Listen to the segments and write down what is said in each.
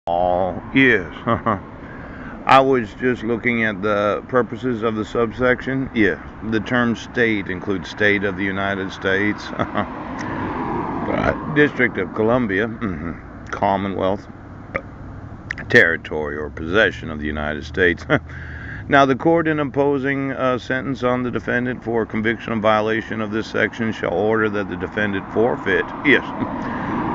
Oh, yes. I was just looking at the purposes of the subsection. Yeah, the term state includes state of the United States, District of Columbia, Commonwealth, territory or possession of the United States. Now, the court, in imposing a sentence on the defendant for conviction of violation of this section, shall order that the defendant forfeit, yes,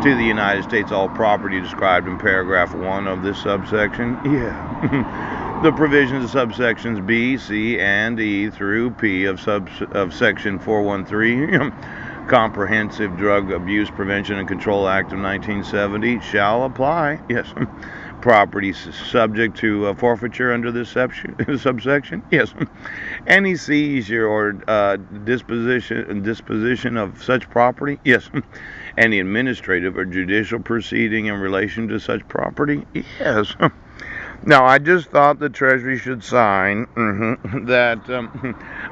to the United States all property described in paragraph 1 of this subsection. Yeah. The provisions of subsections B, C, and E through P of section 413, Comprehensive Drug Abuse Prevention and Control Act of 1970, shall apply. Yes. Property subject to forfeiture under this subsection. Yes. Any seizure or disposition of such property. Yes. Any administrative or judicial proceeding in relation to such property. Yes. Now, I just thought the Treasury should sign that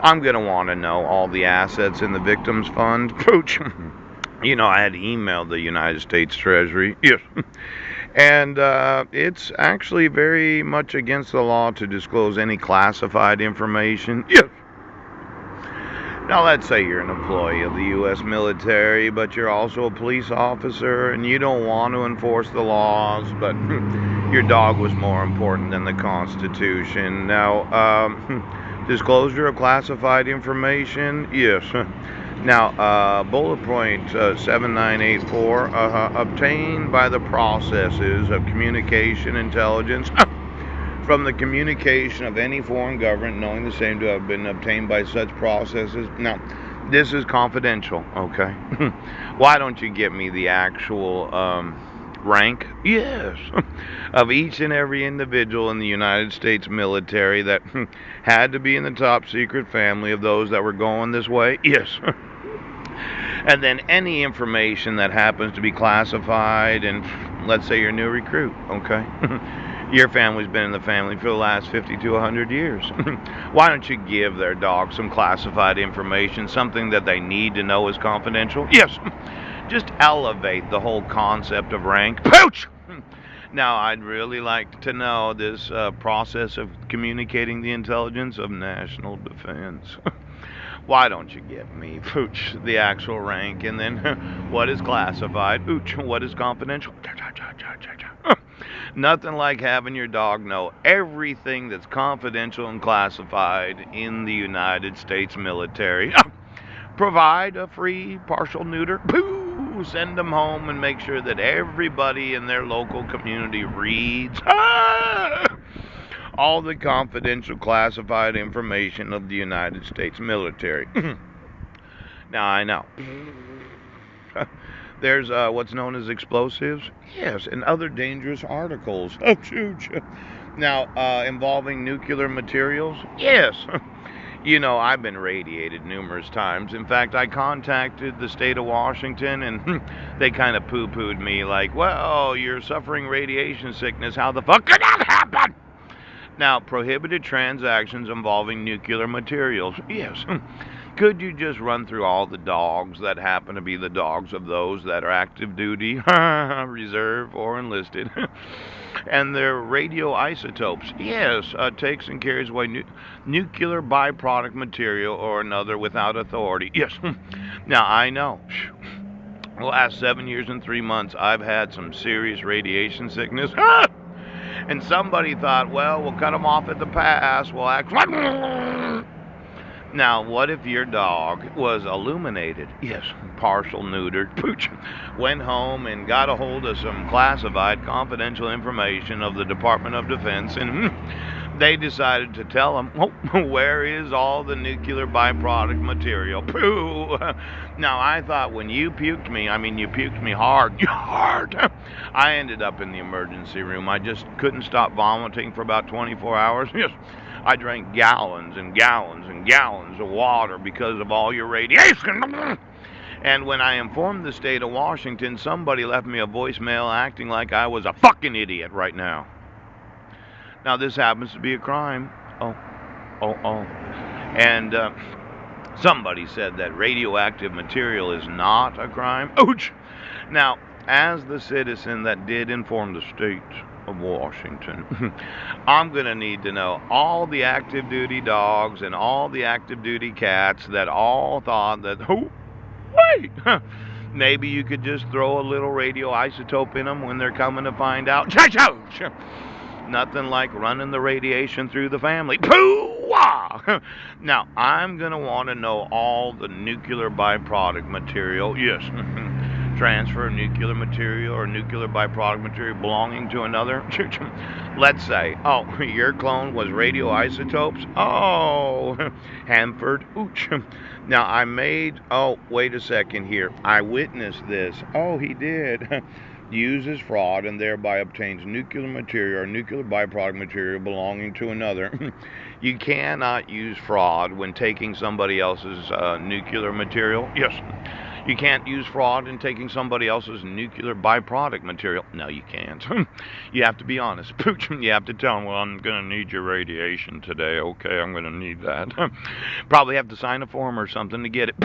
I'm going to want to know all the assets in the victims fund. Pooch. I had emailed the United States Treasury. Yes. And it's actually very much against the law to disclose any classified information. Yes. Now, let's say you're an employee of the U.S. military, but you're also a police officer, and you don't want to enforce the laws, but your dog was more important than the Constitution. Now, disclosure of classified information? Yes. Now, bullet point 7984, obtained by the processes of communication intelligence from the communication of any foreign government, knowing the same to have been obtained by such processes. Now, this is confidential, okay? Why don't you get me the actual rank? Yes. Of each and every individual in the United States military that had to be in the top secret family of those that were going this way? Yes. And then any information that happens to be classified, and let's say you're a new recruit, okay? Your family's been in the family for the last 50 to 100 years. Why don't you give their dog some classified information, something that they need to know is confidential? Yes. Just elevate the whole concept of rank. Pooch! Now, I'd really like to know this process of communicating the intelligence of national defense. Why don't you give me, Pooch, the actual rank, and then what is classified? Pooch, what is confidential? Nothing like having your dog know everything that's confidential and classified in the United States military. Provide a free partial neuter. Pooh! Send them home and make sure that everybody in their local community reads all the confidential classified information of the United States military. Now, I know. There's what's known as explosives. Yes, and other dangerous articles. Oh, shoot. Now, involving nuclear materials. Yes. I've been radiated numerous times. In fact, I contacted the state of Washington, and they kind of poo-pooed me like, well, you're suffering radiation sickness. How the fuck could that happen? Now, prohibited transactions involving nuclear materials. Yes. Could you just run through all the dogs that happen to be the dogs of those that are active duty, reserve, or enlisted? And their radioisotopes. Yes, takes and carries away nuclear byproduct material or another without authority. Yes. Now, I know. The last 7 years and 3 months, I've had some serious radiation sickness. And somebody thought, well, we'll cut them off at the pass. We'll act. Now, what if your dog was illuminated? Yes, partial neutered. Pooch. Went home and got a hold of some classified confidential information of the Department of Defense, and they decided to tell him, where is all the nuclear byproduct material? Pooh! Now, I thought when you puked me, you puked me hard. Hard! I ended up in the emergency room. I just couldn't stop vomiting for about 24 hours. Yes. I drank gallons and gallons and gallons of water because of all your radiation. And when I informed the state of Washington, somebody left me a voicemail acting like I was a fucking idiot right now. Now, this happens to be a crime. Oh. And somebody said that radioactive material is not a crime. Ouch! Now, as the citizen that did inform the state, of Washington. I'm going to need to know all the active duty dogs and all the active duty cats that all thought that, oh, wait, maybe you could just throw a little radioisotope in them when they're coming to find out. Nothing like running the radiation through the family. Pooh-wah! Now, I'm going to want to know all the nuclear byproduct material. Yes. Transfer of nuclear material or nuclear byproduct material belonging to another. Let's say, oh, your clone was radioisotopes. Oh, Hanford. Ooch. Now, oh, wait a second here. I witnessed this. Oh, he did. Uses fraud and thereby obtains nuclear material or nuclear byproduct material belonging to another. You cannot use fraud when taking somebody else's nuclear material. Yes. You can't use fraud in taking somebody else's nuclear byproduct material. No, you can't. You have to be honest. You have to tell them, well, I'm going to need your radiation today. Okay, I'm going to need that. Probably have to sign a form or something to get it.